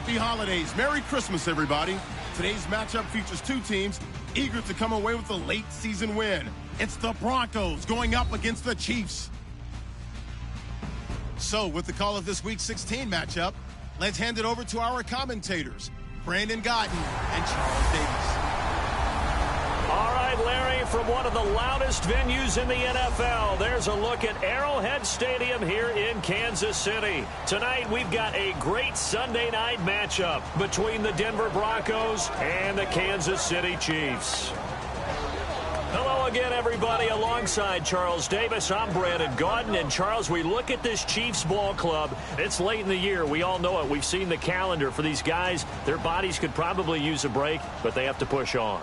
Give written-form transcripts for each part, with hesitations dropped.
Happy holidays. Merry Christmas, everybody. Today's matchup features two teams eager to come away with a late season win. It's the Broncos going up against the Chiefs. So, with the call of this Week 16 matchup, let's hand it over to our commentators, Brandon Gotton and Charles Davis. All right, Larry, from one of the loudest venues in the NFL, there's a look at Arrowhead Stadium here in Kansas City. Tonight, we've got a great Sunday night matchup between the Denver Broncos and the Kansas City Chiefs. Hello again, everybody. Alongside Charles Davis, I'm Brandon Gordon. And, Charles, we look at this Chiefs ball club. It's late in the year. We all know it. We've seen the calendar for these guys. Their bodies could probably use a break, but they have to push on.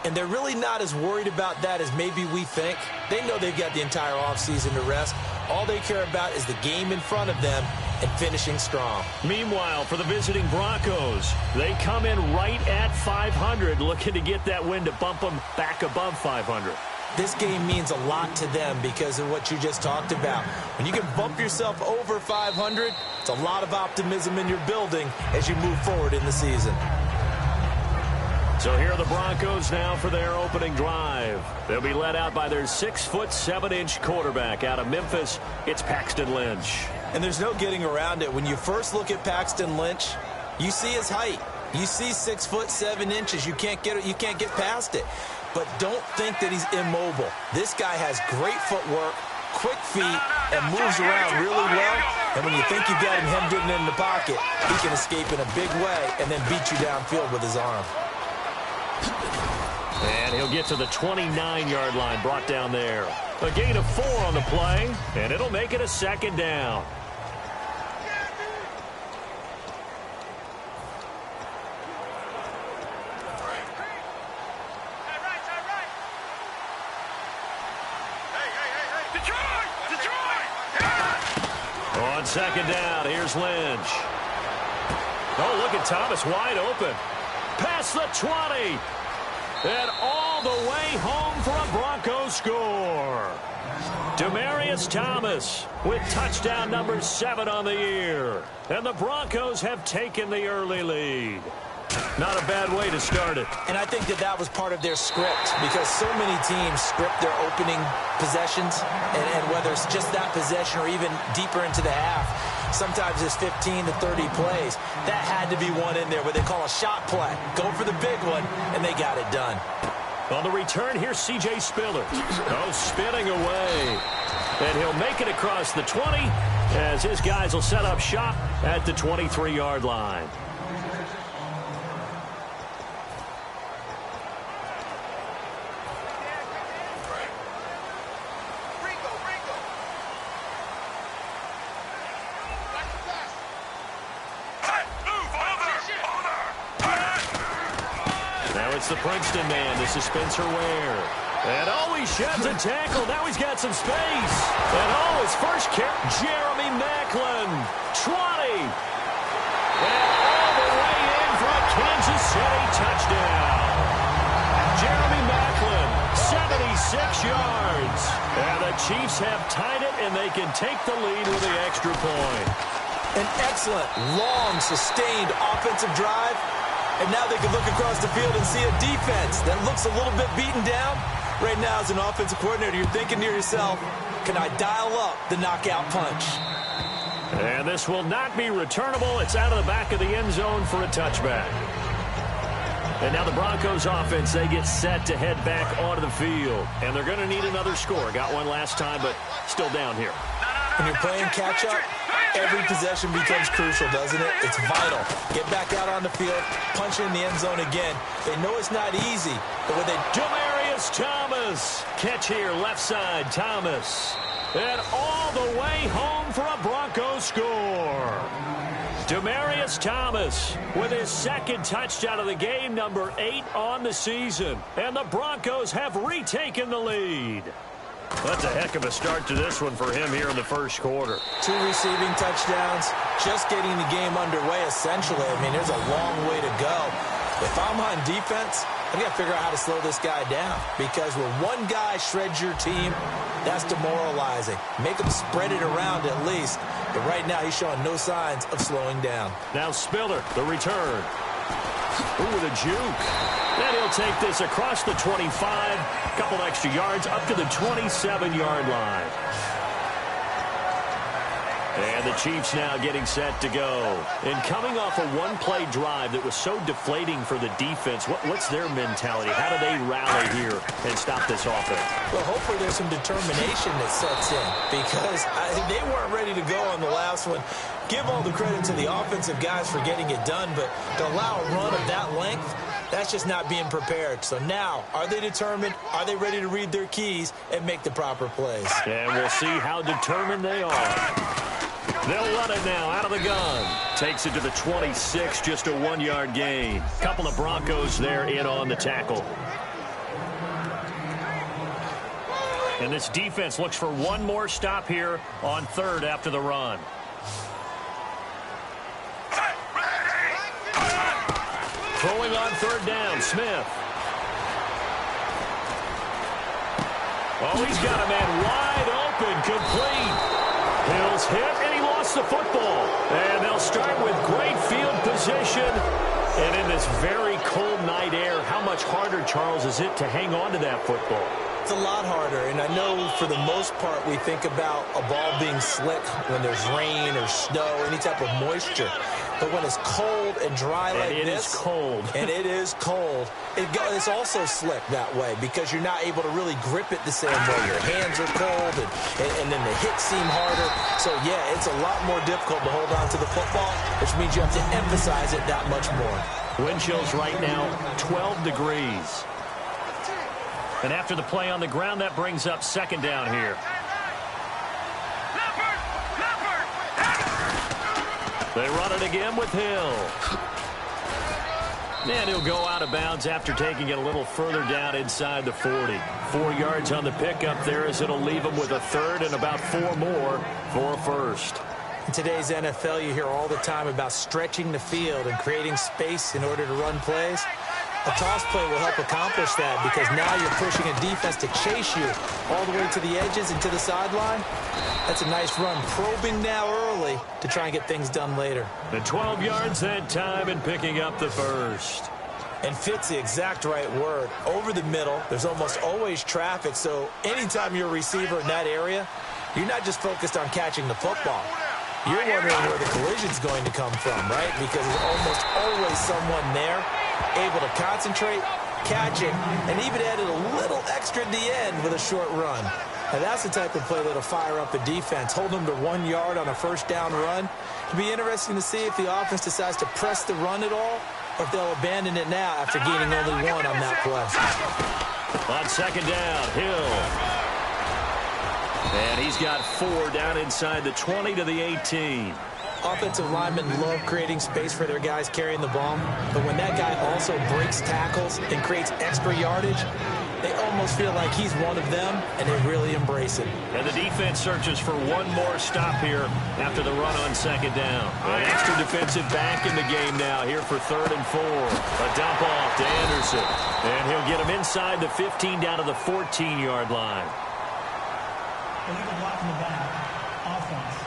And they're really not as worried about that as maybe we think. They know they've got the entire offseason to rest. All they care about is the game in front of them and finishing strong. Meanwhile, for the visiting Broncos, they come in right at 500, looking to get that win to bump them back above 500. This game means a lot to them because of what you just talked about. When you can bump yourself over 500, it's a lot of optimism in your building as you move forward in the season. So here are the Broncos now for their opening drive. They'll be led out by their 6'7" quarterback out of Memphis. It's Paxton Lynch. And there's no getting around it. When you first look at Paxton Lynch, you see his height. You see 6'7". You can't get past it. But don't think that he's immobile. This guy has great footwork, quick feet, and moves around really well. And when you think you've got him hemmed in the pocket, he can escape in a big way and then beat you downfield with his arm. And he'll get to the 29-yard line, brought down there. A gain of 4 on the play, and it'll make it a second down. On second down, here's Lynch. Oh, look at Thomas wide open. Past the 20. And all the way home for a Broncos score. Demaryius Thomas with touchdown number 7 on the year. And the Broncos have taken the early lead. Not a bad way to start it. And I think that was part of their script because so many teams script their opening possessions. And whether it's just that possession or even deeper into the half, sometimes it's 15 to 30 plays. That had to be one in there where they call a shot play. Go for the big one, and they got it done. On the return, here's C.J. Spiller. Oh, spinning away. And he'll make it across the 20 as his guys will set up shop at the 23-yard line. It's the Princeton man. This is Spencer Ware. And oh, he sheds a tackle. Now he's got some space. And oh, his first carry, Jeremy Maclin. 20. And all the way in for a Kansas City touchdown. Jeremy Maclin, 76 yards. And the Chiefs have tied it, and they can take the lead with the extra point. An excellent, long, sustained offensive drive. And now they can look across the field and see a defense that looks a little bit beaten down. Right now, as an offensive coordinator, you're thinking to yourself, can I dial up the knockout punch? And this will not be returnable. It's out of the back of the end zone for a touchback. And now the Broncos offense, they get set to head back onto the field. And they're going to need another score. Got one last time, but still down here. When you're playing catch-up, every possession becomes crucial, doesn't it? It's vital. Get back out on the field, punch in the end zone again. They know it's not easy, but when they... Demaryius Thomas. Catch here, left side, Thomas. And all the way home for a Broncos score. Demaryius Thomas with his second touchdown of the game, number 8 on the season. And the Broncos have retaken the lead. That's a heck of a start to this one for him here in the first quarter. 2 receiving touchdowns, just getting the game underway essentially. I mean, there's a long way to go. If I'm on defense, I've got to figure out how to slow this guy down, because when one guy shreds your team, that's demoralizing. Make him spread it around at least. But right now, he's showing no signs of slowing down. Now Spiller, the return. Ooh, with a juke. Then he'll take this across the 25. Couple extra yards up to the 27-yard line. And the Chiefs now getting set to go. And coming off a one-play drive that was so deflating for the defense, what's their mentality? How do they rally here and stop this offense? Well, hopefully there's some determination that sets in, because they weren't ready to go on the last one. Give all the credit to the offensive guys for getting it done, but to allow a run of that length, that's just not being prepared. So now, are they determined? Are they ready to read their keys and make the proper plays? And we'll see how determined they are. They'll run it now out of the gun. Takes it to the 26, just a 1-yard gain. Couple of Broncos there in on the tackle. And this defense looks for one more stop here on third after the run. Throwing on third down, Smith. Oh, he's got a man wide open, complete. Hill's hit, and he lost the football. And they'll start with great field position. And in this very cold night air, how much harder, Charles, is it to hang on to that football? It's a lot harder, and I know for the most part we think about a ball being slick when there's rain or snow, any type of moisture. But when it's cold and dry like this, and it is cold, and it is cold, it's also slick that way, because you're not able to really grip it the same way. Your hands are cold, and then the hits seem harder. So, yeah, it's a lot more difficult to hold on to the football, which means you have to emphasize it that much more. Wind chills right now, 12 degrees. And after the play on the ground, that brings up second down here. They run it again with Hill. And he'll go out of bounds after taking it a little further down inside the 40. 4 yards on the pickup there, as it'll leave him with a third and about 4 more for a first. In today's NFL, you hear all the time about stretching the field and creating space in order to run plays. A toss play will help accomplish that, because now you're pushing a defense to chase you all the way to the edges and to the sideline. That's a nice run, probing now early to try and get things done later. The 12 yards that time and picking up the first. And fit's the exact right word. Over the middle, there's almost always traffic, so anytime you're a receiver in that area, you're not just focused on catching the football. You're wondering where the collision's going to come from, right? Because there's almost always someone there able to concentrate, catch it, and even added a little extra at the end with a short run. And that's the type of play that'll fire up the defense. Hold them to 1 yard on a first down run. It'll be interesting to see if the offense decides to press the run at all, or if they'll abandon it now after gaining only 1 on that play. On second down, Hill. And he's got 4 down inside the 20 to the 18. Offensive linemen love creating space for their guys carrying the ball, but when that guy also breaks tackles and creates extra yardage, they almost feel like he's one of them, and they really embrace it. And the defense searches for one more stop here after the run on second down. An extra defensive back in the game now here for 3rd and 4. A dump off to Anderson, and he'll get him inside the 15 down to the 14-yard line. Illegal block in the back. Offense.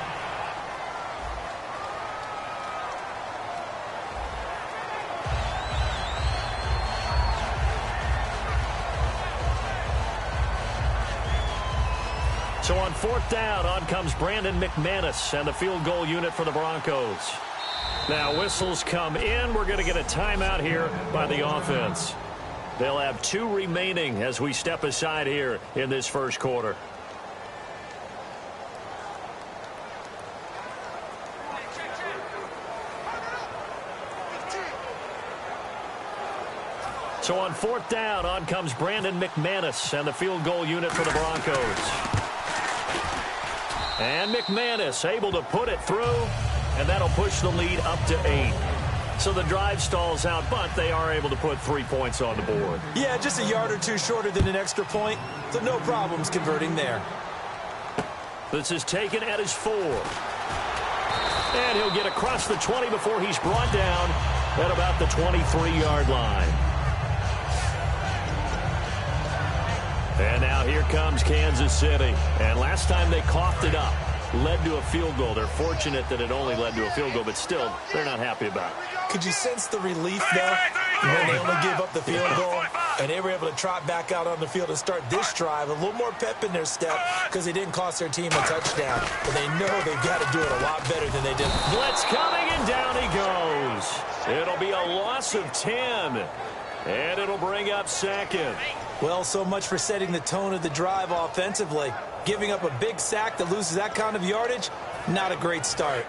So on 4th down, on comes Brandon McManus and the field goal unit for the Broncos. Now whistles come in. We're going to get a timeout here by the offense. They'll have 2 remaining as we step aside here in this first quarter. So on 4th down, on comes Brandon McManus and the field goal unit for the Broncos. And McManus able to put it through, and that'll push the lead up to 8. So the drive stalls out, but they are able to put 3 points on the board. Yeah, just a yard or 2 shorter than an extra point, so no problems converting there. This is taken at his 4. And he'll get across the 20 before he's brought down at about the 23-yard line. And now here comes Kansas City. And last time they coughed it up, led to a field goal. They're fortunate that it only led to a field goal, but still, they're not happy about it. Could you sense the relief, though, when they only gave up the field goal? And they were able to trot back out on the field and start this drive. A little more pep in their step because they didn't cost their team a touchdown. But they know they've got to do it a lot better than they did. Blitz coming, and down he goes. It'll be a loss of 10. And it'll bring up second. Well, so much for setting the tone of the drive offensively. Giving up a big sack that loses that kind of yardage, not a great start.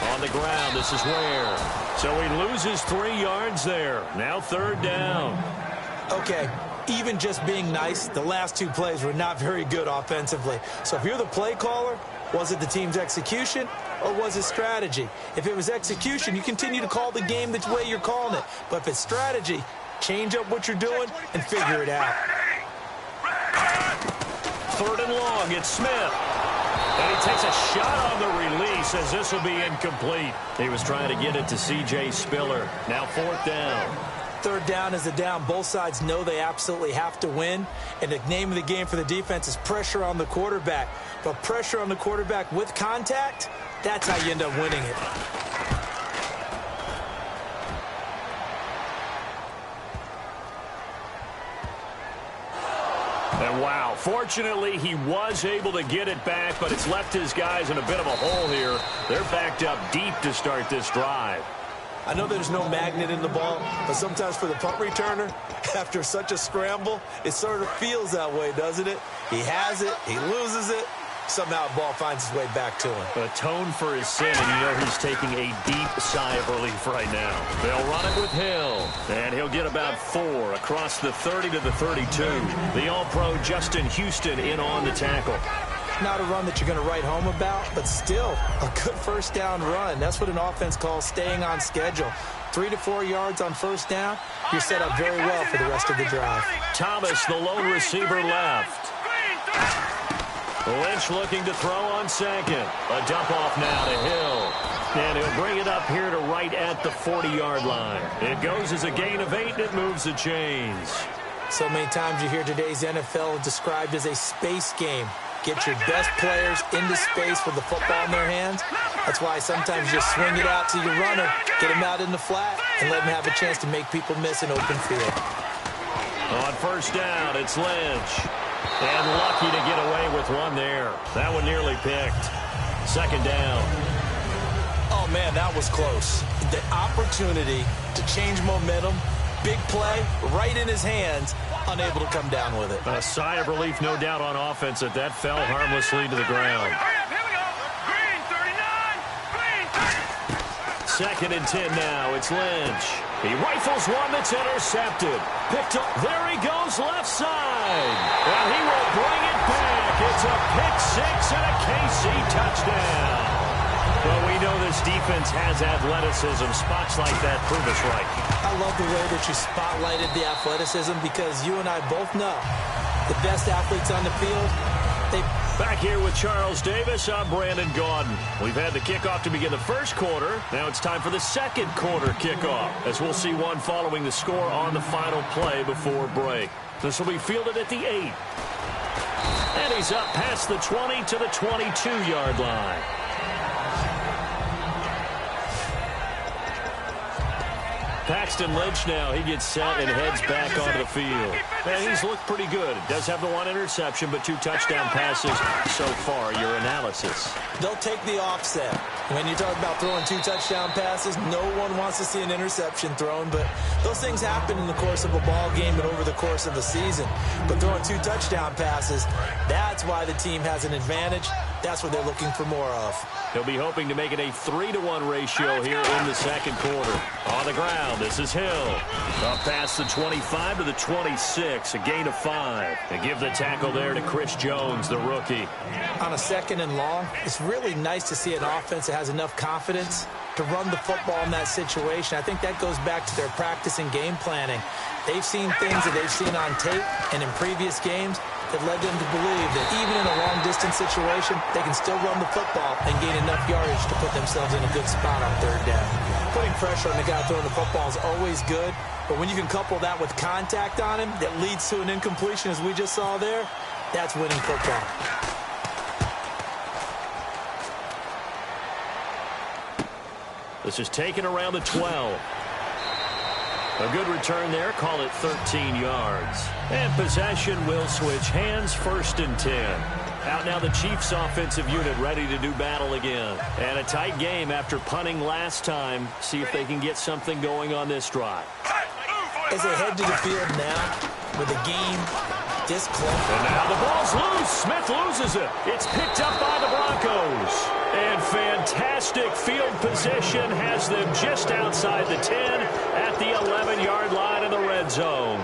On the ground, this is where. So he loses 3 yards there. Now 3rd down. Okay. Even just being nice, the last 2 plays were not very good offensively. So if you're the play caller, was it the team's execution or was it strategy? If it was execution, you continue to call the game the way you're calling it. But if it's strategy, change up what you're doing and figure it out. 3rd and long, it's Smith. And he takes a shot on the release as this will be incomplete. He was trying to get it to C.J. Spiller. Now 4th down. 3rd down is a down. Both sides know they absolutely have to win. And the name of the game for the defense is pressure on the quarterback. But pressure on the quarterback with contact, that's how you end up winning it. And wow, fortunately he was able to get it back, but it's left his guys in a bit of a hole here. They're backed up deep to start this drive. I know there's no magnet in the ball, but sometimes for the punt returner, after such a scramble, it sort of feels that way, doesn't it? He has it, he loses it, somehow the ball finds its way back to him. Atone for his sin, and you know he's taking a deep sigh of relief right now. They'll run it with Hill, and he'll get about 4 across the 30 to the 32. The All-Pro Justin Houston in on the tackle. Not a run that you're going to write home about, but still a good 1st down run. That's what an offense calls staying on schedule. 3 to 4 yards on 1st down, you're set up very well for the rest of the drive. Thomas, the lone receiver, left. Lynch looking to throw on 2nd. A dump off now to Hill. And he'll bring it up here to right at the 40-yard line. It goes as a gain of 8, and it moves the chains. So many times you hear today's NFL described as a space game. Get your best players into space with the football in their hands. That's why sometimes you just swing it out to your runner, get him out in the flat, and let him have a chance to make people miss an open field. On 1st down, it's Lynch. And lucky to get away with one there. That one nearly picked. 2nd down. Oh, man, that was close. The opportunity to change momentum, big play, right in his hands, unable to come down with it. A sigh of relief, no doubt, on offense that that fell harmlessly to the ground. 2nd and 10 now. It's Lynch. He rifles one that's intercepted. Picked up. There he goes, left side. And he will bring it back. It's a pick 6 and a KC touchdown. Well, we know this defense has athleticism. Spots like that prove us right. I love the way that you spotlighted the athleticism because you and I both know the best athletes on the field, Back here with Charles Davis, I'm Brandon Gaudin. We've had the kickoff to begin the 1st quarter. Now it's time for the 2nd quarter kickoff, as we'll see one following the score on the final play before break. This will be fielded at the 8. And he's up past the 20 to the 22-yard line. Paxton Lynch now, he gets set and heads back onto the field. And he's looked pretty good. Does have the 1 interception, but 2 touchdown passes so far. Your analysis. They'll take the offset. When you talk about throwing 2 touchdown passes, no one wants to see an interception thrown, but those things happen in the course of a ball game and over the course of a season. But throwing 2 touchdown passes, that's why the team has an advantage. That's what they're looking for more of. He'll be hoping to make it a 3-to-1 ratio here in the 2nd quarter. On the ground, this is Hill. Up past the 25 to the 26, a gain of 5. They give the tackle there to Chris Jones, the rookie. On a 2nd and long, it's really nice to see an offense that has enough confidence to run the football in that situation. I think that goes back to their practice and game planning. They've seen things that they've seen on tape and in previous games that led them to believe that even in a long-distance situation, they can still run the football and gain enough yardage to put themselves in a good spot on third down. Putting pressure on the guy throwing the football is always good, but when you can couple that with contact on him that leads to an incompletion, as we just saw there, that's winning football. This is taken around the 12. A good return there. Call it 13 yards. And possession will switch hands, 1st and 10. Out now the Chiefs offensive unit ready to do battle again. And a tight game after punting last time. See if they can get something going on this drive. As they head to the field now with a game this close. And now the ball's loose. Smith loses it. It's picked up by the Broncos. And fantastic field position has them just outside the 10 at the 11-yard line in the red zone.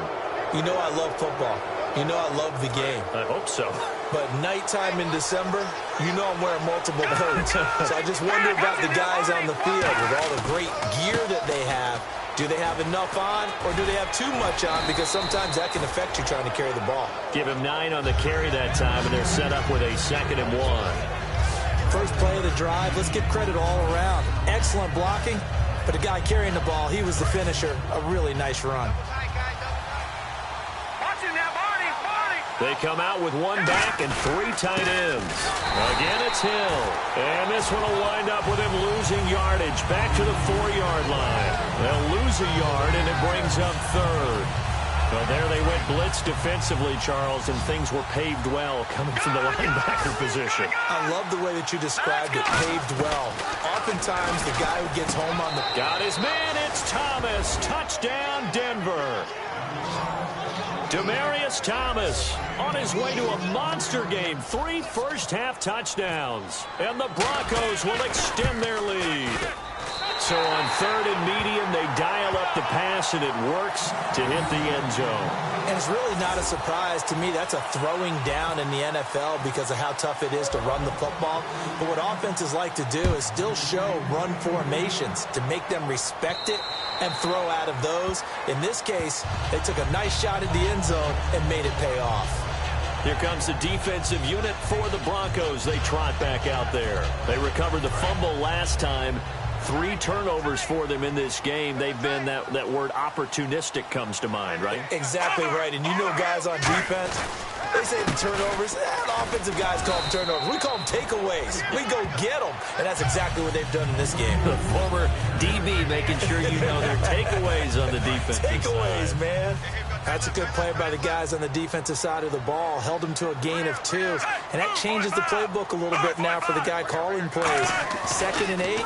You know I love football. You know I love the game. I hope so. But nighttime in December, you know I'm wearing multiple coats. So I just wonder about the guys on the field with all the great gear that they have. Do they have enough on, or do they have too much on? Because sometimes that can affect you trying to carry the ball. Give him 9 on the carry that time, and they're set up with a 2nd and 1. First play of the drive, let's give credit all around. Excellent blocking, but the guy carrying the ball, he was the finisher. A really nice run. They come out with 1 back and 3 tight ends. Again, it's Hill. And this one will wind up with him losing yardage back to the 4-yard line. They'll lose a yard, and it brings up 3rd. Well, there they went blitz defensively, Charles, and things were paved well coming from the linebacker position. I love the way that you described it, paved well. Oftentimes, the guy who gets home on the... Got his man, it's Thomas. Touchdown, Denver. Demaryius Thomas on his way to a monster game. 3 first-half touchdowns. And the Broncos will extend their lead. So on 3rd and medium, they dial up the pass, and it works to hit the end zone. And it's really not a surprise to me. That's a throwing down in the NFL because of how tough it is to run the football. But what offenses like to do is still show run formations to make them respect it and throw out of those. In this case, they took a nice shot at the end zone and made it pay off. Here comes the defensive unit for the Broncos. They trot back out there. They recovered the fumble last time. 3 turnovers for them in this game. They've been, that word opportunistic comes to mind, right? Exactly right. And you know guys on defense, they say the turnovers. The offensive guys call them turnovers. We call them takeaways. We go get them. And that's exactly what they've done in this game. The former DB making sure you know their takeaways on the defense. Takeaways, man. That's a good play by the guys on the defensive side of the ball. Held them to a gain of 2. And that changes the playbook a little bit now for the guy calling plays. 2nd and 8.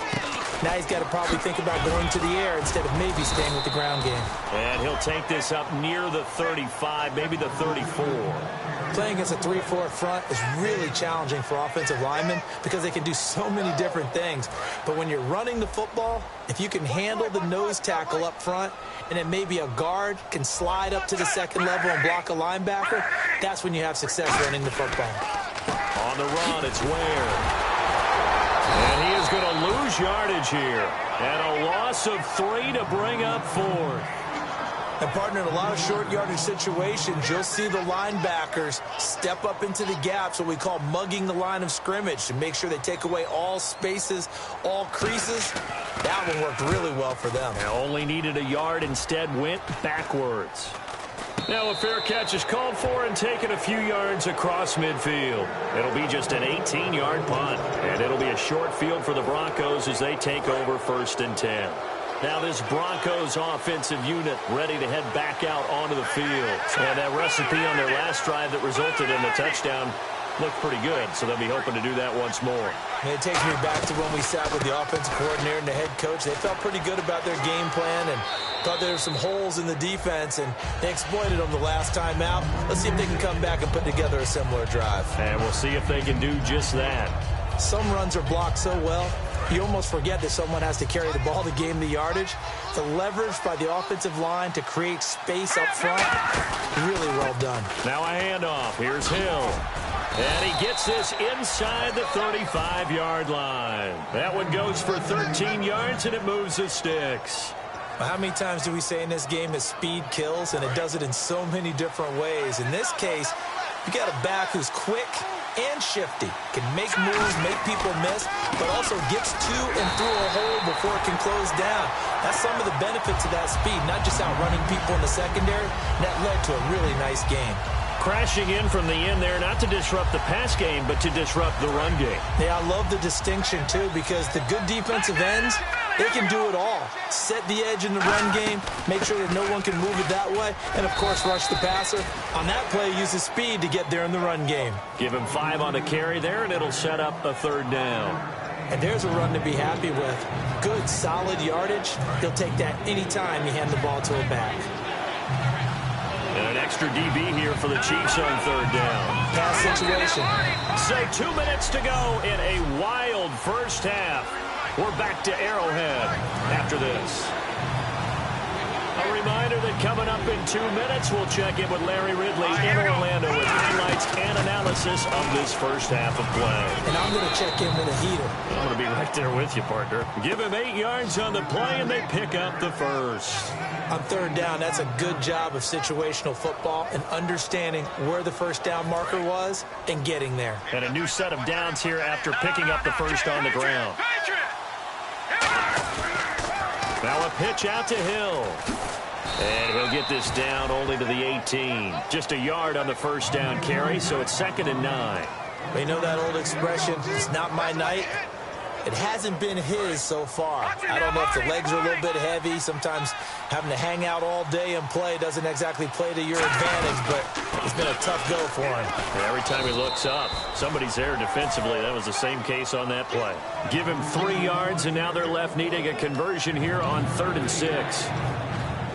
Now he's got to probably think about going to the air instead of maybe staying with the ground game. And he'll take this up near the 35, maybe the 34. Playing against a 3-4 front is really challenging for offensive linemen because they can do so many different things. But when you're running the football, if you can handle the nose tackle up front, and then maybe a guard can slide up to the 2nd level and block a linebacker, that's when you have success running the football. On the run, it's Ware. And he is going to lose yardage here. And a loss of 3 to bring up 4th. And, partner, in a lot of short yardage situations, you'll see the linebackers step up into the gaps, what we call mugging the line of scrimmage, to make sure they take away all spaces, all creases. That one worked really well for them. They only needed a yard, instead went backwards. Now a fair catch is called for and taken a few yards across midfield. It'll be just an 18-yard punt, and it'll be a short field for the Broncos as they take over 1st and 10. Now this Broncos offensive unit ready to head back out onto the field. And that recipe on their last drive that resulted in the touchdown looked pretty good, so they'll be hoping to do that once more. And it takes me back to when we sat with the offensive coordinator and the head coach. They felt pretty good about their game plan and thought there were some holes in the defense, and they exploited them the last time out. Let's see if they can come back and put together a similar drive. And we'll see if they can do just that. Some runs are blocked so well, you almost forget that someone has to carry the ball to gain the yardage. The leverage by the offensive line to create space up front, really well done. Now a handoff. Here's Hill. And he gets this inside the 35-yard line. That one goes for 13 yards, and it moves the sticks. Well, how many times do we say in this game that speed kills, and it does it in so many different ways? In this case, you got a back who's quick and shifty, can make moves, make people miss, but also gets to and through a hole before it can close down. That's some of the benefits of that speed, not just outrunning people in the secondary. That led to a really nice game. Crashing in from the end there, not to disrupt the pass game, but to disrupt the run game. Yeah, I love the distinction, too, because the good defensive ends, they can do it all. Set the edge in the run game, make sure that no one can move it that way, and, of course, rush the passer. On that play, use his speed to get there in the run game. Give him 5 on the carry there, and it'll set up a 3rd down. And there's a run to be happy with. Good, solid yardage. He'll take that any time you hand the ball to a back. And an extra DB here for the Chiefs on 3rd down. Pass situation. So 2 minutes to go in a wild first half. We're back to Arrowhead after this. A reminder that coming up in 2 minutes, we'll check in with Larry Ridley in Orlando with highlights and analysis of this first half of play. And I'm going to check in with a heater. I'm going to be right there with you, partner. Give him 8 yards on the play, and they pick up the first. On 3rd down, that's a good job of situational football and understanding where the first down marker was and getting there. And a new set of downs here after picking up the first on the ground. Now a pitch out to Hill. And he'll get this down only to the 18. Just a yard on the first down carry, so it's 2nd and 9. We know that old expression, it's not my night. It hasn't been his so far. I don't know if the legs are a little bit heavy. Sometimes having to hang out all day and play doesn't exactly play to your advantage, but it's been a tough go for him. And every time he looks up, somebody's there defensively. That was the same case on that play. Give him 3 yards, and now they're left needing a conversion here on 3rd and 6.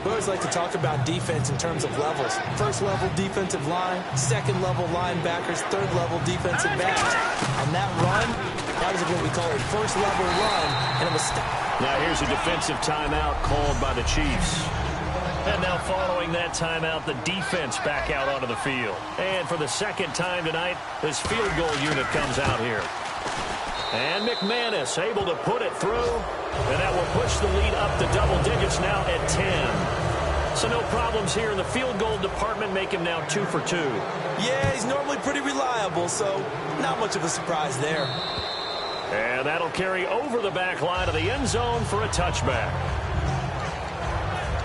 We always like to talk about defense in terms of levels. 1st level defensive line, 2nd level linebackers, 3rd level defensive backs. On that run, that was what we call a 1st level run, and it was stopped. Now here's a defensive timeout called by the Chiefs. And now following that timeout, the defense back out onto the field. And for the 2nd time tonight, this field goal unit comes out here. And McManus able to put it through. And that will push the lead up to double digits now at 10. So no problems here in the field goal department, make him now 2 for 2. Yeah, he's normally pretty reliable, so not much of a surprise there. And that'll carry over the back line of the end zone for a touchback.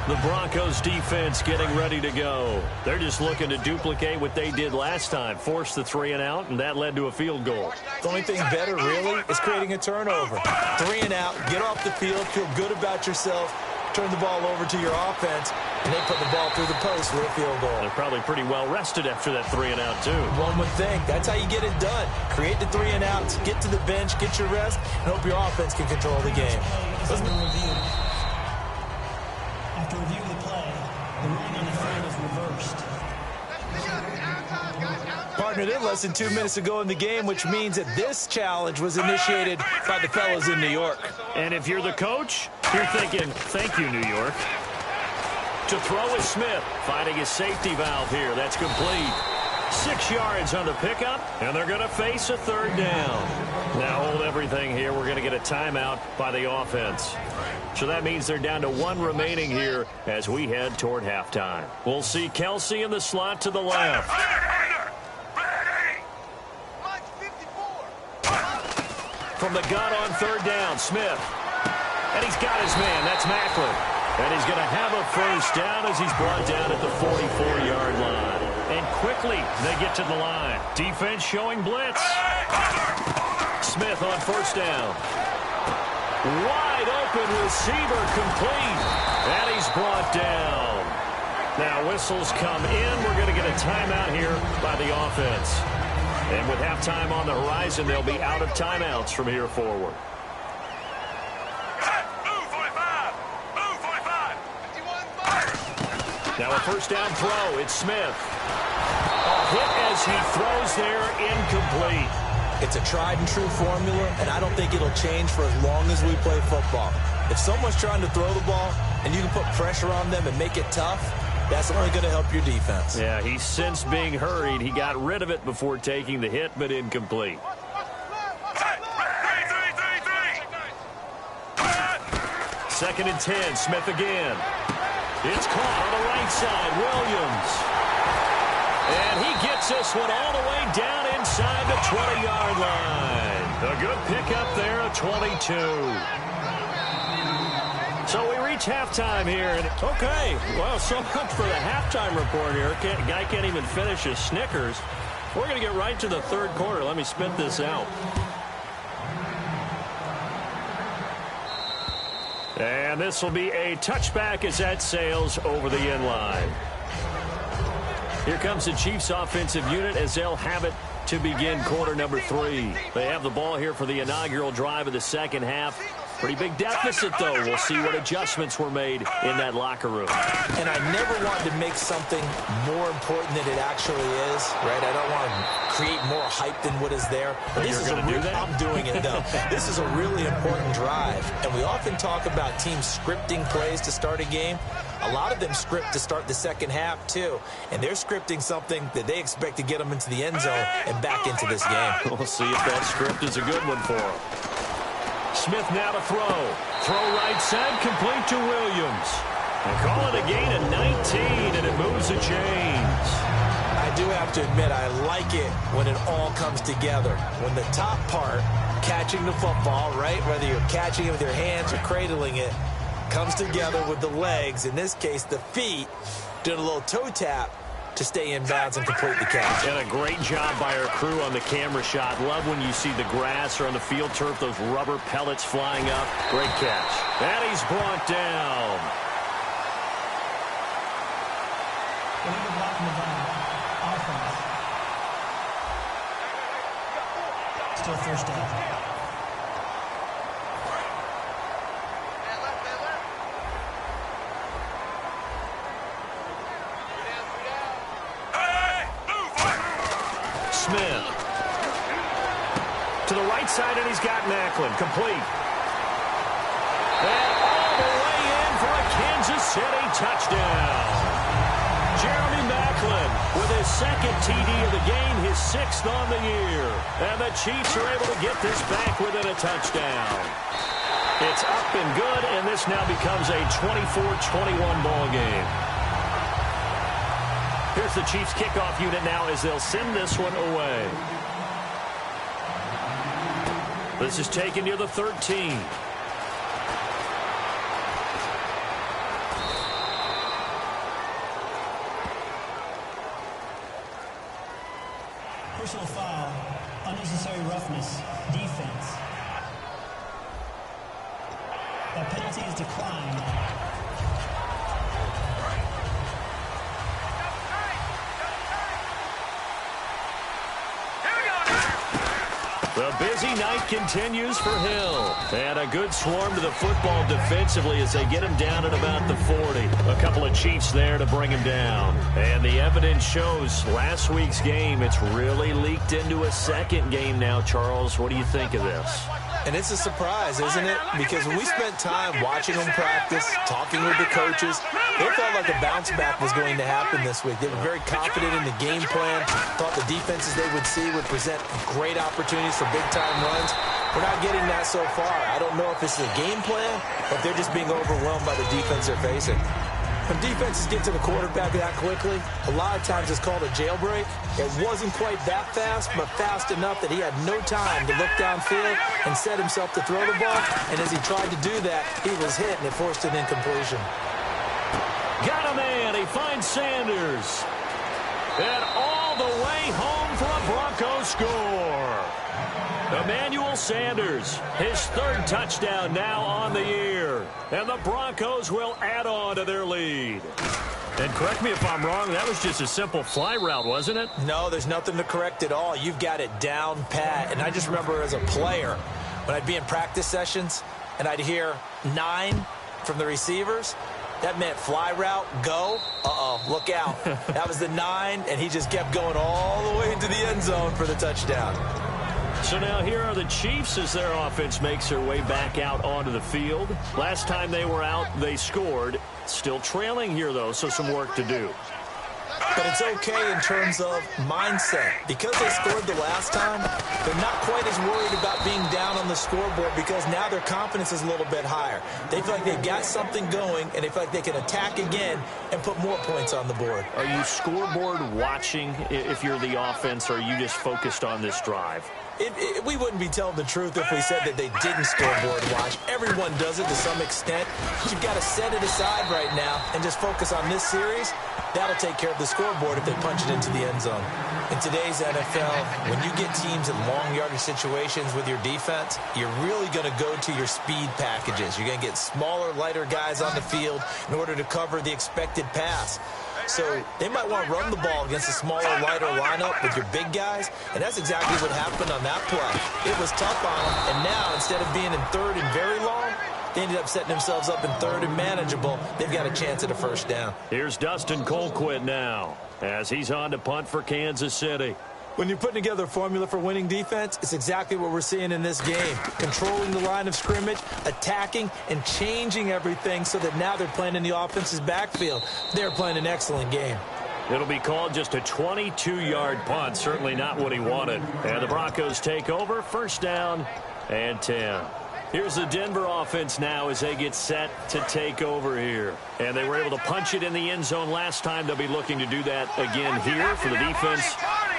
The Broncos defense getting ready to go. They're just looking to duplicate what they did last time, force the 3 and out, and that led to a field goal. The only thing better, really, is creating a turnover. 3 and out, get off the field, feel good about yourself, turn the ball over to your offense, and they put the ball through the post for a field goal. They're probably pretty well rested after that 3 and out, too. One would think. That's how you get it done. Create the 3 and outs, get to the bench, get your rest, and hope your offense can control the game. After reviewing the play, the ruling on the field is reversed. Partner, they're less than 2 minutes to go in the game, which means that this challenge was initiated by the fellas in New York. And if you're the coach, you're thinking, thank you, New York. To throw is Smith, finding his safety valve here. That's complete. 6 yards on the pickup, and they're going to face a 3rd down. Now hold everything here. We're going to get a timeout by the offense. So that means they're down to 1 remaining here as we head toward halftime. We'll see Kelsey in the slot to the left. From the gun on 3rd down, Smith. And he's got his man. That's Macklin. And he's going to have a first down as he's brought down at the 44-yard line. And quickly, they get to the line. Defense showing blitz. Smith on 1st down. Wide open receiver complete. And he's brought down. Now whistles come in. We're going to get a timeout here by the offense. And with halftime on the horizon, they'll be out of timeouts from here forward. Now a 1st down throw. It's Smith. A hit as he throws there, incomplete. It's a tried-and-true formula, and I don't think it'll change for as long as we play football. If someone's trying to throw the ball and you can put pressure on them and make it tough, that's only going to help your defense. Yeah, he's since being hurried. He got rid of it before taking the hit, but incomplete. Second and 10, Smith again. It's caught on the right side, Williams. And he gets this one all the way down inside the 20-yard line. A good pickup there, a 22. So we reach halftime here. And okay, well, so much for the halftime report here. Guy can't even finish his Snickers. We're going to get right to the third quarter. Let me spit this out. And this will be a touchback as that sails over the end line. Here comes the Chiefs offensive unit as they'll have it to begin quarter number 3. They have the ball here for the inaugural drive of the second half. Pretty big deficit, though. We'll see what adjustments were made in that locker room. And I never want to make something more important than it actually is, right? I don't want to create more hype than what is there. But this is going to do that? I'm doing it, though. This is a really important drive. And we often talk about teams scripting plays to start a game. A lot of them script to start the second half, too. And they're scripting something that they expect to get them into the end zone and back into this game. We'll see if that script is a good one for them. Smith now to throw. Throw right side, complete to Williams. And call it a gain of 19, and it moves the chains. I do have to admit, I like it when it all comes together. When the top part, catching the football, right, whether you're catching it with your hands or cradling it, comes together with the legs, in this case the feet, doing a little toe tap to stay in bounds and complete the catch. And a great job by our crew on the camera shot. Love when you see the grass or on the field turf, those rubber pellets flying up. Great catch. And he's brought down. Illegal blocking the ball. Offense. Still first down. Smith to the right side, and he's got Macklin complete. And all the way in for a Kansas City touchdown. Jeremy Macklin with his second TD of the game, his 6th on the year. And the Chiefs are able to get this back within a touchdown. It's up and good, and this now becomes a 24-21 ball game. Here's the Chiefs kickoff unit now as they'll send this one away. This is taken near the 13. Personal foul, unnecessary roughness, defense. That penalty is declined. The busy night continues for Hill. And a good swarm to the football defensively as they get him down at about the 40. A couple of Chiefs there to bring him down. And the evidence shows last week's game, it's really leaked into a second game now, Charles. What do you think of this? And it's a surprise, isn't it? Because when we spent time watching them practice, talking with the coaches, they felt like a bounce back was going to happen this week. They were very confident in the game plan, thought the defenses they would see would present great opportunities for big-time runs. We're not getting that so far. I don't know if it's a game plan, but they're just being overwhelmed by the defense they're facing. When defenses get to the quarterback that quickly, a lot of times it's called a jailbreak. It wasn't quite that fast, but fast enough that he had no time to look downfield and set himself to throw the ball. And as he tried to do that, he was hit, and it forced an incompletion. Got a man. He finds Sanders. And all the way home for a Broncos score. Emmanuel Sanders, his 3rd touchdown now on the year. And the Broncos will add on to their lead. And correct me if I'm wrong, that was just a simple fly route, wasn't it? No, there's nothing to correct at all. You've got it down pat. And I just remember as a player, when I'd be in practice sessions and I'd hear 9 from the receivers, that meant fly route, go. Uh-oh, look out. That was the 9, and he just kept going all the way into the end zone for the touchdown. So now here are the Chiefs as their offense makes their way back out onto the field. Last time they were out, they scored. Still trailing here, though, so some work to do. But it's okay in terms of mindset. Because they scored the last time, they're not quite as worried about being down on the scoreboard because now their confidence is a little bit higher. They feel like they've got something going, and they feel like they can attack again and put more points on the board. Are you scoreboard watching if you're the offense, or are you just focused on this drive? We wouldn't be telling the truth if we said that they didn't scoreboard watch. Everyone does it to some extent. But you've got to set it aside right now and just focus on this series. That'll take care of the scoreboard if they punch it into the end zone. In today's NFL, when you get teams in long yardage situations with your defense, you're really going to go to your speed packages. You're going to get smaller, lighter guys on the field in order to cover the expected pass. So they might want to run the ball against a smaller, lighter lineup with your big guys, and that's exactly what happened on that play. It was tough on them, and now instead of being in third and very long, they ended up setting themselves up in third and manageable. They've got a chance at a first down. Here's Dustin Colquitt now as he's on to punt for Kansas City. When you're putting together a formula for winning defense, it's exactly what we're seeing in this game. Controlling the line of scrimmage, attacking, and changing everything so that now they're playing in the offense's backfield. They're playing an excellent game. It'll be called just a 22-yard punt. Certainly not what he wanted. And the Broncos take over. First down and 10. Here's the Denver offense now as they get set to take over here. And they were able to punch it in the end zone last time. They'll be looking to do that again here for the defense.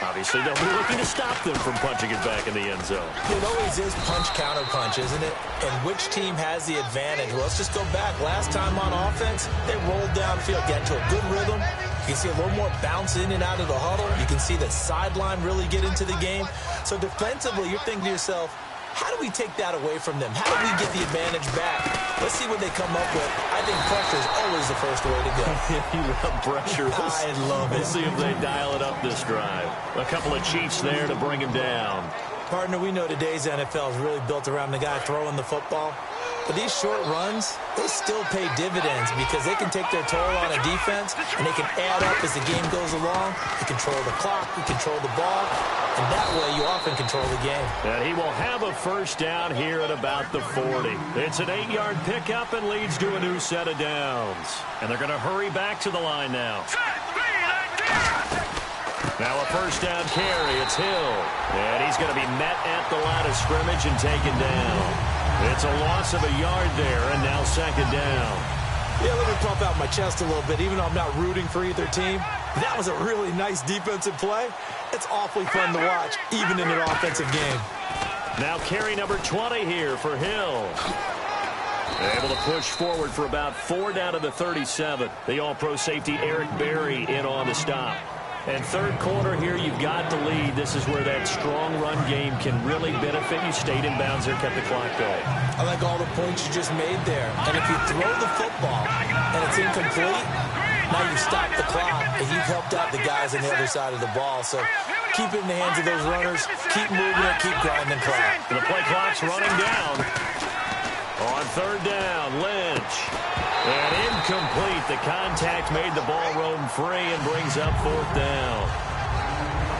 Obviously, they'll be looking to stop them from punching it back in the end zone. It always is punch-counter-punch, isn't it? And which team has the advantage? Well, let's just go back. Last time on offense, they rolled downfield, got into a good rhythm. You can see a little more bounce in and out of the huddle. You can see the sideline really get into the game. So defensively, you're thinking to yourself, how do we take that away from them? How do we get the advantage back? Let's see what they come up with. I think pressure is always the first way to go. You love pressure. I love it. We'll see if they dial it up this drive. A couple of Chiefs there to bring him down. Partner, we know today's NFL is really built around the guy throwing the football. But these short runs, they still pay dividends because they can take their toll on a defense and they can add up as the game goes along. You control the clock, you control the ball, and that way you often control the game. And he will have a first down here at about the 40. It's an 8-yard pickup and leads to a new set of downs. And they're going to hurry back to the line now. Now a first down carry. It's Hill. And he's going to be met at the line of scrimmage and taken down. It's a loss of a yard there, and now second down. Yeah, let me pump out my chest a little bit, even though I'm not rooting for either team. That was a really nice defensive play. It's awfully fun to watch, even in an offensive game. Now carry number 20 here for Hill. Able to push forward for about 4 down to the 37. The all-pro safety Eric Berry in on the stop. And third quarter here, you've got the lead. This is where that strong run game can really benefit you. Stayed in bounds there, kept the clock going. I like all the points you just made there. And if you throw the football and it's incomplete, now you've stopped the clock and you've helped out the guys on the other side of the ball. So keep it in the hands of those runners. Keep moving it. Keep grinding clock. The play clock's running down. On third down, Lynch. And incomplete. The contact made the ball roam free and brings up fourth down.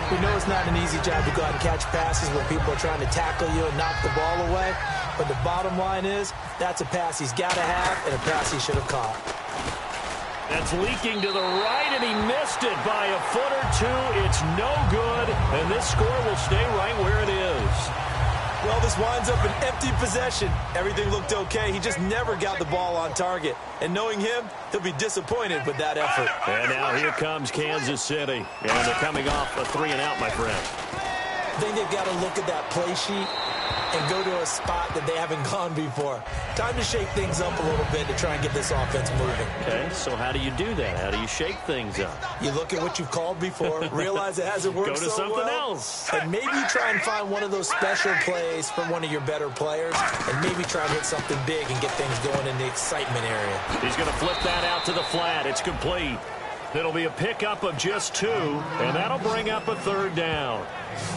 We know it's not an easy job to go out and catch passes when people are trying to tackle you and knock the ball away. But the bottom line is, that's a pass he's got to have and a pass he should have caught. That's leaking to the right, and he missed it by a foot or two. It's no good, and this score will stay right where it is. Well, this winds up an empty possession. Everything looked okay. He just never got the ball on target. And knowing him, he'll be disappointed with that effort. And now here comes Kansas City. And they're coming off a 3-and-out, my friend. I think they've got to look at that play sheet and go to a spot that they haven't gone before. Time to shake things up a little bit to try and get this offense moving. Okay, so how do you do that? How do you shake things up? You look at what you've called before, realize it hasn't worked so well. Go to something else. And maybe you try and find one of those special plays from one of your better players, and maybe try and hit something big and get things going in the excitement area. He's going to flip that out to the flat. It's complete. It'll be a pickup of just 2, and that'll bring up a third down.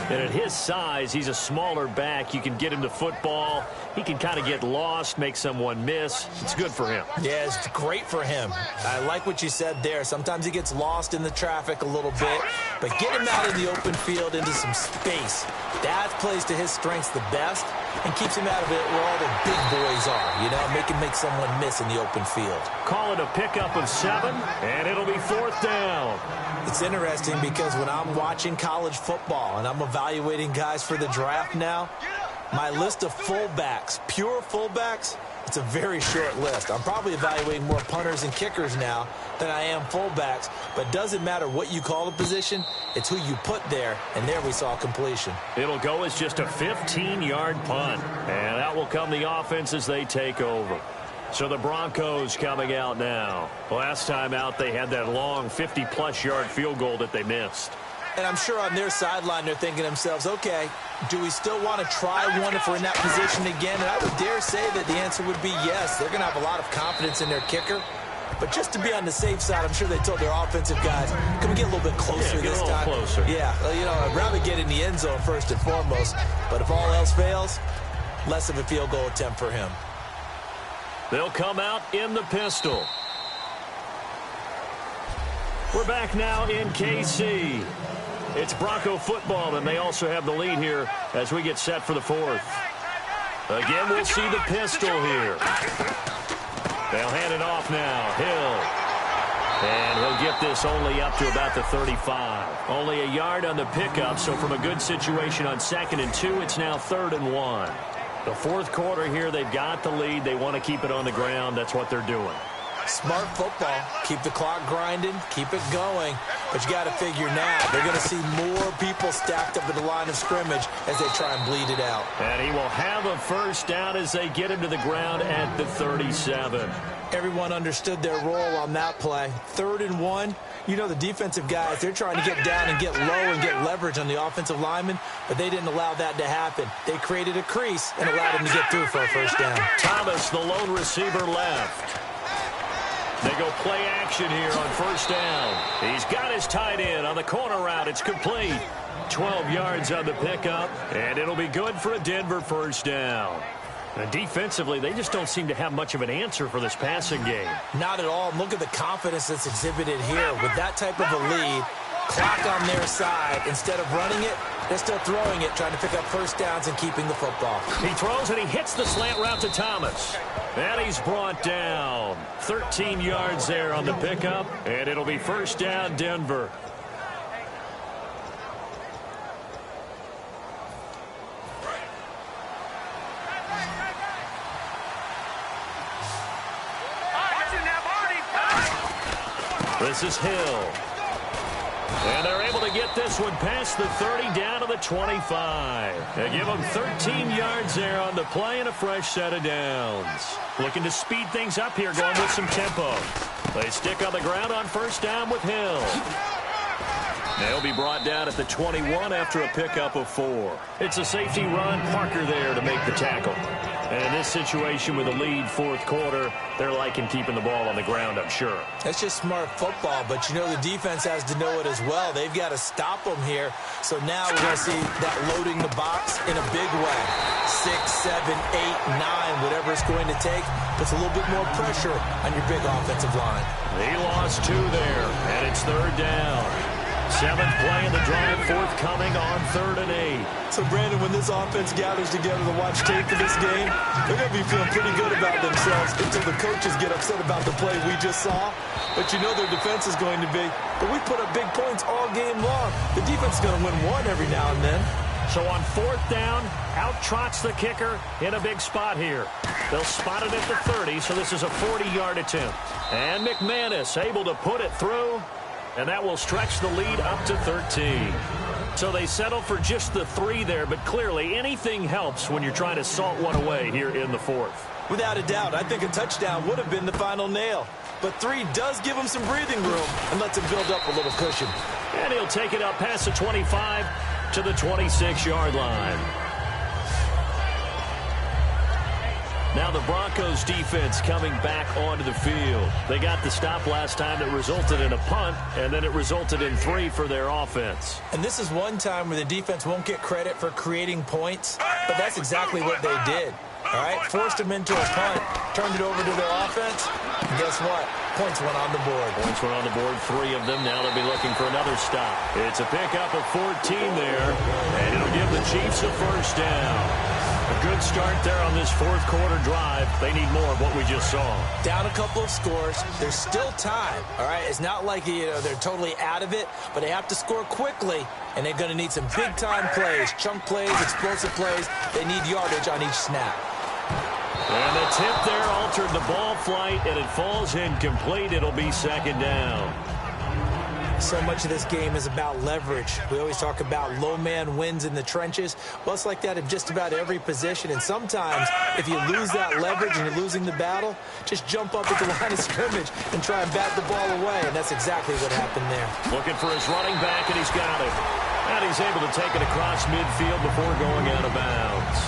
And at his size, he's a smaller back. You can get him to football. He can kind of get lost, make someone miss. It's good for him. Yeah, it's great for him. I like what you said there. Sometimes he gets lost in the traffic a little bit, but get him out in the open field into some space. That plays to his strengths the best and keeps him out of it where all the big boys are, you know, make someone miss in the open field. Call it a pickup of 7, and it'll be 4th down. It's interesting because when I'm watching college football and I'm evaluating guys for the draft now, my list of fullbacks, pure fullbacks, it's a very short list. I'm probably evaluating more punters and kickers now than I am fullbacks, but it doesn't matter what you call the position, it's who you put there, and there we saw completion. It'll go as just a 15-yard punt, and that will come the offense as they take over. So the Broncos coming out now. Last time out, they had that long 50-plus yard field goal that they missed. And I'm sure on their sideline, they're thinking to themselves, okay, do we still want to try one if we're in that position again? And I would dare say that the answer would be yes. They're going to have a lot of confidence in their kicker. But just to be on the safe side, I'm sure they told their offensive guys, can we get a little bit closer this time? Closer. Yeah, you know, I'd rather get in the end zone first and foremost. But if all else fails, less of a field goal attempt for him. They'll come out in the pistol. We're back now in KC. It's Bronco football, and they also have the lead here as we get set for the 4th. Again, we'll see the pistol here. They'll hand it off now. Hill. And he'll get this only up to about the 35. Only a yard on the pickup, so from a good situation on 2nd and 2, it's now 3rd and 1. The 4th quarter here, they've got the lead. They want to keep it on the ground. That's what they're doing. Smart football. Keep the clock grinding. Keep it going. But you got to figure now, they're going to see more people stacked up at the line of scrimmage as they try and bleed it out. And he will have a 1st down as they get him to the ground at the 37. Everyone understood their role on that play. 3rd and 1. You know, the defensive guys, they're trying to get down and get low and get leverage on the offensive lineman, but they didn't allow that to happen. They created a crease and allowed him to get through for a 1st down. Thomas, the lone receiver, left. They go play action here on 1st down. He's got his tight end on the corner route. It's complete. 12 yards on the pickup, and it'll be good for a Denver 1st down. And defensively, they just don't seem to have much of an answer for this passing game. Not at all. Look at the confidence that's exhibited here. With that type of a lead, clock on their side, instead of running it, they're still throwing it, trying to pick up 1st downs and keeping the football. He throws and he hits the slant route to Thomas. And he's brought down. 13 yards there on the pickup, and it'll be 1st down, Denver. This is Hill. And they're able to get this one past the 30 down to the 25. They give them 13 yards there on the play and a fresh set of downs. Looking to speed things up here, going with some tempo. They stick on the ground on 1st down with Hill. They'll be brought down at the 21 after a pickup of 4. It's a safety run. Parker there to make the tackle. And in this situation with a lead 4th quarter, they're liking keeping the ball on the ground, I'm sure. That's just smart football, but you know the defense has to know it as well. They've got to stop them here. So now we're going to see that loading the box in a big way. 6, 7, 8, 9, whatever it's going to take, puts a little bit more pressure on your big offensive line. He lost 2 there, and it's 3rd down. 7th play in the drive, 4th coming on 3rd and 8. So, Brandon, when this offense gathers together to watch tape for this game, they're going to be feeling pretty good about themselves until the coaches get upset about the play we just saw. But you know their defense is going to be, but we put up big points all game long. The defense is going to win one every now and then. So on 4th down, out trots the kicker in a big spot here. They'll spot it at the 30, so this is a 40-yard attempt. And McManus able to put it through. And that will stretch the lead up to 13. So they settle for just the 3 there, but clearly anything helps when you're trying to salt one away here in the 4th. Without a doubt, I think a touchdown would have been the final nail. But 3 does give him some breathing room and lets him build up a little cushion. And he'll take it up past the 25 to the 26-yard line. Now the Broncos defense coming back onto the field. They got the stop last time that resulted in a punt, and then it resulted in 3 for their offense. And this is one time where the defense won't get credit for creating points, but that's exactly what they did. All right, forced them into a punt, turned it over to their offense, and guess what? Points went on the board. Points went on the board, 3 of them. Now they'll be looking for another stop. It's a pickup of 14 there, and it'll give the Chiefs a first down. A good start there on this fourth quarter drive. They need more of what we just saw. Down a couple of scores. There's still time. All right, it's not like they're totally out of it, but they have to score quickly, and they're going to need some big-time plays, chunk plays, explosive plays. They need yardage on each snap. And the tip there altered the ball flight, and it falls incomplete. It'll be second down. So much of this game is about leverage. We always talk about low man wins in the trenches. Well, it's like that in just about every position. And sometimes, if you lose that leverage and you're losing the battle, just jump up at the line of scrimmage and try and bat the ball away. And that's exactly what happened there. Looking for his running back, and he's got it. And he's able to take it across midfield before going out of bounds.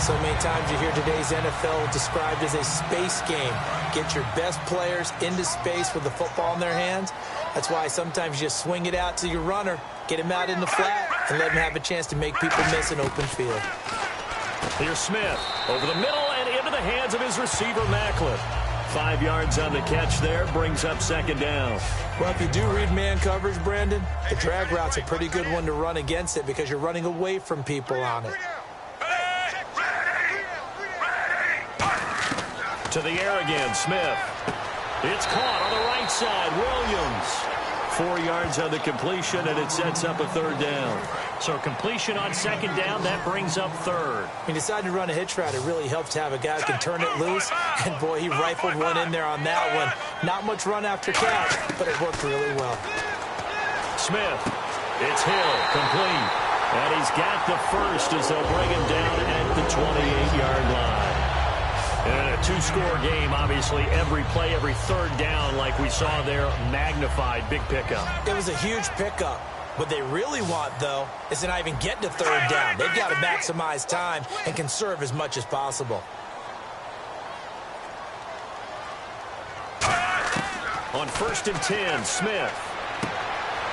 So many times you hear today's NFL described as a space game. Get your best players into space with the football in their hands. That's why sometimes you just swing it out to your runner, get him out in the flat, and let him have a chance to make people miss an open field. Here's Smith over the middle and into the hands of his receiver, Macklin. 5 yards on the catch there, brings up second down. Well, if you do read man coverage, Brandon, the drag route's a pretty good one to run against it because you're running away from people on it. To the air again, Smith. It's caught on the right side, Williams. 4 yards on the completion, and it sets up a third down. So completion on second down, that brings up third. He decided to run a hitch route. It really helps to have a guy who can turn it loose. And, boy, he rifled one in there on that one. Not much run after catch, but it worked really well. Smith. It's Hill, complete. And he's got the first as they'll bring him down at the 28-yard line. And a two-score game, obviously, every play, every third down, like we saw there, magnified, big pickup. It was a huge pickup. What they really want, though, is to not even get to third down. They've got to maximize time and conserve as much as possible. On 1st and 10, Smith.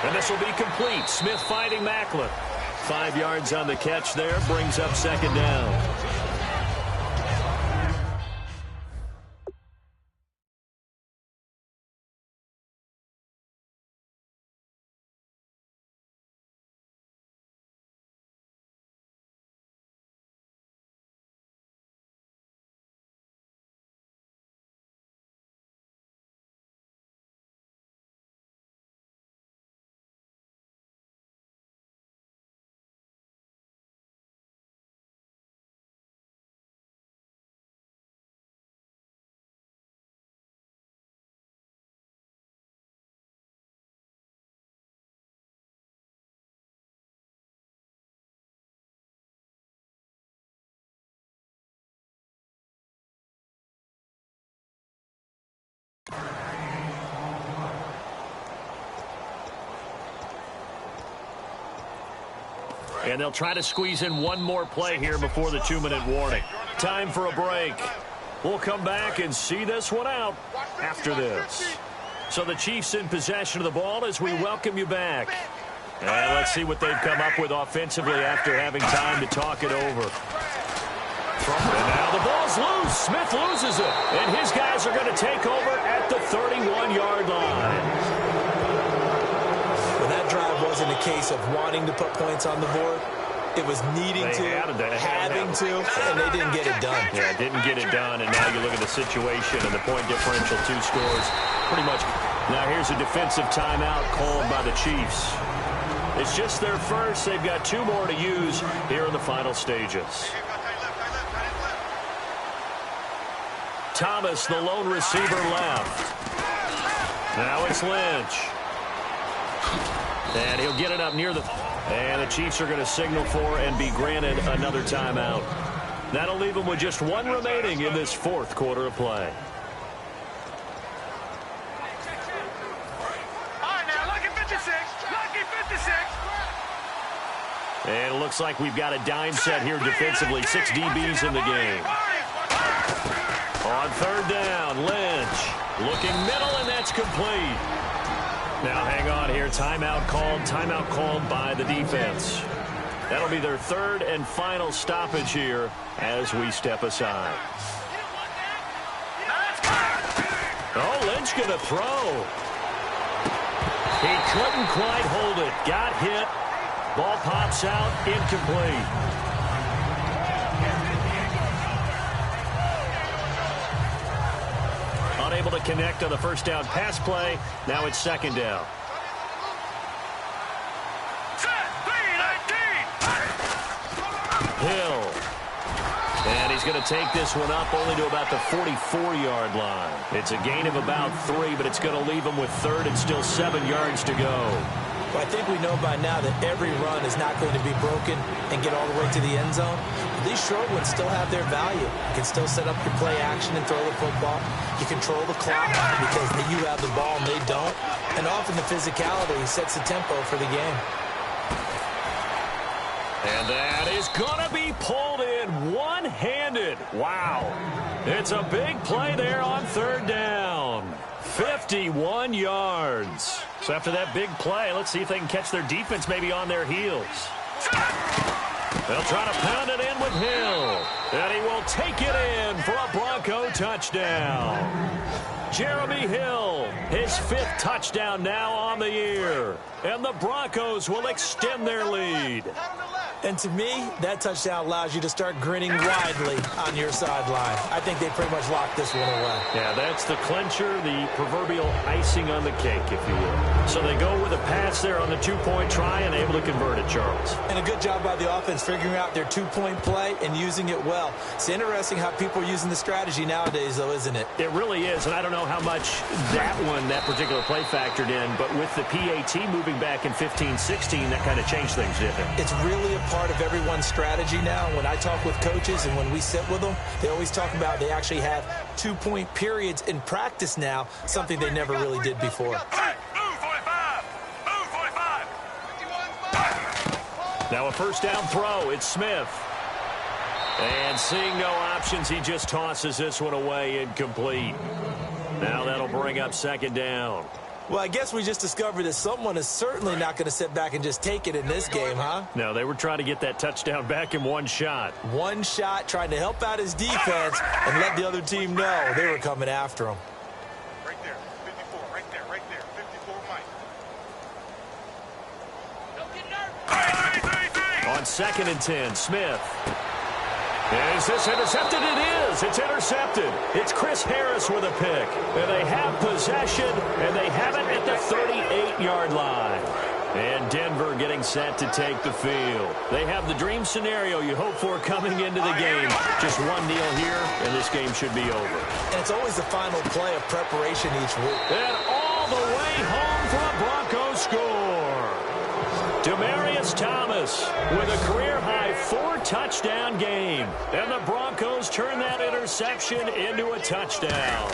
And this will be complete. Smith finding Macklin. 5 yards on the catch there, brings up second down. And they'll try to squeeze in one more play here before the 2-minute warning. Time for a break. We'll come back and see this one out after this. So the Chiefs in possession of the ball as we welcome you back. And let's see what they've come up with offensively after having time to talk it over. And now the ball's loose. Smith loses it. And his guys are going to take over at the 31-yard line. Wasn't a case of wanting to put points on the board. It was needing to, having to, and they didn't get it done. Yeah, didn't get it done, and now you look at the situation and the point differential, 2 scores, pretty much. Now here's a defensive timeout called by the Chiefs. It's just their first. They've got 2 more to use here in the final stages. Thomas, the lone receiver, left. Now it's Lynch. And he'll get it up near the... And the Chiefs are going to signal for and be granted another timeout. That'll leave them with just 1 remaining in this fourth quarter of play. All right, now, lucky 56. Lucky 56. And it looks like we've got a dime set here defensively. 6 DBs in the game. On third down, Lynch looking middle, and that's complete. Now hang on here. Timeout called by the defense. That'll be their third and final stoppage here as we step aside. Oh, Lynch going to throw. He couldn't quite hold it. Got hit. Ball pops out, incomplete. Unable to connect on the first down pass play. Now it's second down. Hill. And he's going to take this one up only to about the 44-yard line. It's a gain of about 3, but it's going to leave him with third and still 7 yards to go. Well, I think we know by now that every run is not going to be broken and get all the way to the end zone. But these short ones still have their value. You can still set up your play action and throw the football. You control the clock because you have the ball and they don't. And often the physicality sets the tempo for the game. And that is going to be pulled in one-handed. Wow. It's a big play there on third down. 51 yards. So after that big play, let's see if they can catch their defense maybe on their heels. They'll try to pound it in with Hill. And he will take it in for a Bronco touchdown. Jeremy Hill, his 5th touchdown now on the year. And the Broncos will extend their lead. And to me, that touchdown allows you to start grinning widely on your sideline. I think they pretty much locked this one away. Yeah, that's the clincher, the proverbial icing on the cake, if you will. So they go with a pass there on the 2-point try and able to convert it, Charles. And a good job by the offense figuring out their 2-point play and using it well. It's interesting how people are using the strategy nowadays, though, isn't it? It really is, and I don't know how much that particular play factored in, but with the PAT moving back in 15-16, that kind of changed things, didn't it? It's really a part of everyone's strategy now. When I talk with coaches and when we sit with them, they always talk about they actually have 2-point periods in practice now, something they never really did before. Now a first down throw. It's Smith. And seeing no options, he just tosses this one away, incomplete. Now that'll bring up second down. Well, I guess we just discovered that someone is certainly not going to sit back and just take it in this game, huh? No, they were trying to get that touchdown back in one shot. One shot, trying to help out his defense and let the other team know they were coming after him. Right there, 54, right there, 54, Mike. On 2nd and 10, Smith. Is this intercepted? It is. It's intercepted. It's Chris Harris with a pick. And they have possession, and they have it at the 38-yard line. And Denver getting set to take the field. They have the dream scenario you hope for coming into the game. Just one kneel here, and this game should be over. And it's always the final play of preparation each week. And all the way home for a Broncos score. Demaryius Thomas with a career-high 4-touchdown game. And the Broncos turn that interception into a touchdown.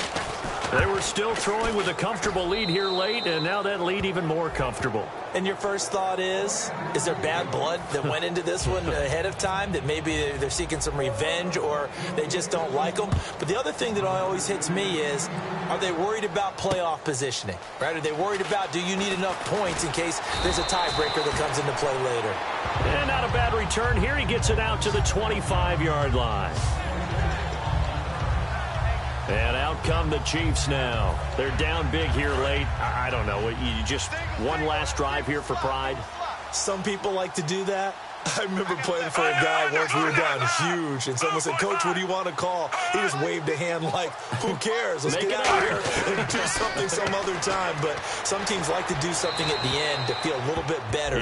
They were still throwing with a comfortable lead here late, and now that lead even more comfortable. And your first thought is there bad blood that went into this one ahead of time, that maybe they're seeking some revenge or they just don't like them? But the other thing that always hits me is, are they worried about playoff positioning? Right? Are they worried about, do you need enough points in case there's a tiebreaker that comes into play later? And not a bad return here. He gets it out to the 25-yard line. And out come the Chiefs now. They're down big here late. I don't know. You just one last drive here for pride? Some people like to do that. I remember playing for a guy once. We were down huge, and someone said, "Coach, what do you want to call?" He just waved a hand like, who cares? Let's get out here and do something some other time. But some teams like to do something at the end to feel a little bit better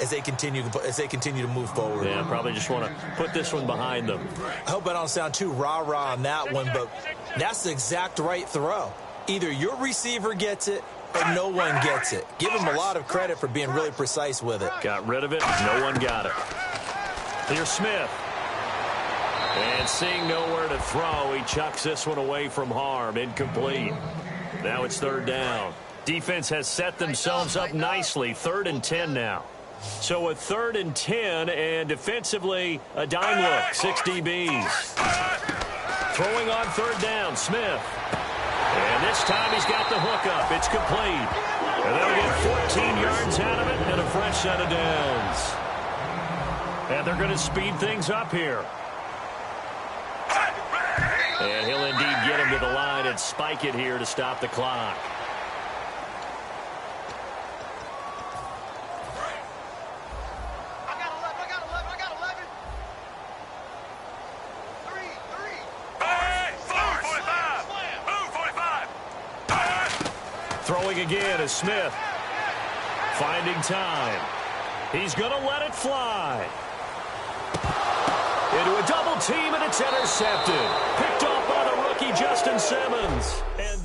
as they continue to move forward. Yeah, probably just want to put this one behind them. I hope I don't sound too rah-rah on that one, but that's the exact right throw. Either your receiver gets it or no one gets it. Give him a lot of credit for being really precise with it. Got rid of it. No one got it. Here's Smith. And seeing nowhere to throw, he chucks this one away from harm. Incomplete. Now it's third down. Defense has set themselves up nicely. 3rd and 10 now. So a 3rd and 10, and defensively, a dime look. 6 DBs. Throwing on third down, Smith. And this time he's got the hook up. It's complete. And they'll get 14 yards out of it and a fresh set of downs. And they're going to speed things up here. And he'll indeed get him to the line and spike it here to stop the clock. Throwing again is Smith. Finding time. He's going to let it fly. Into a double team, and it's intercepted. Picked off by the rookie, Justin Simmons. And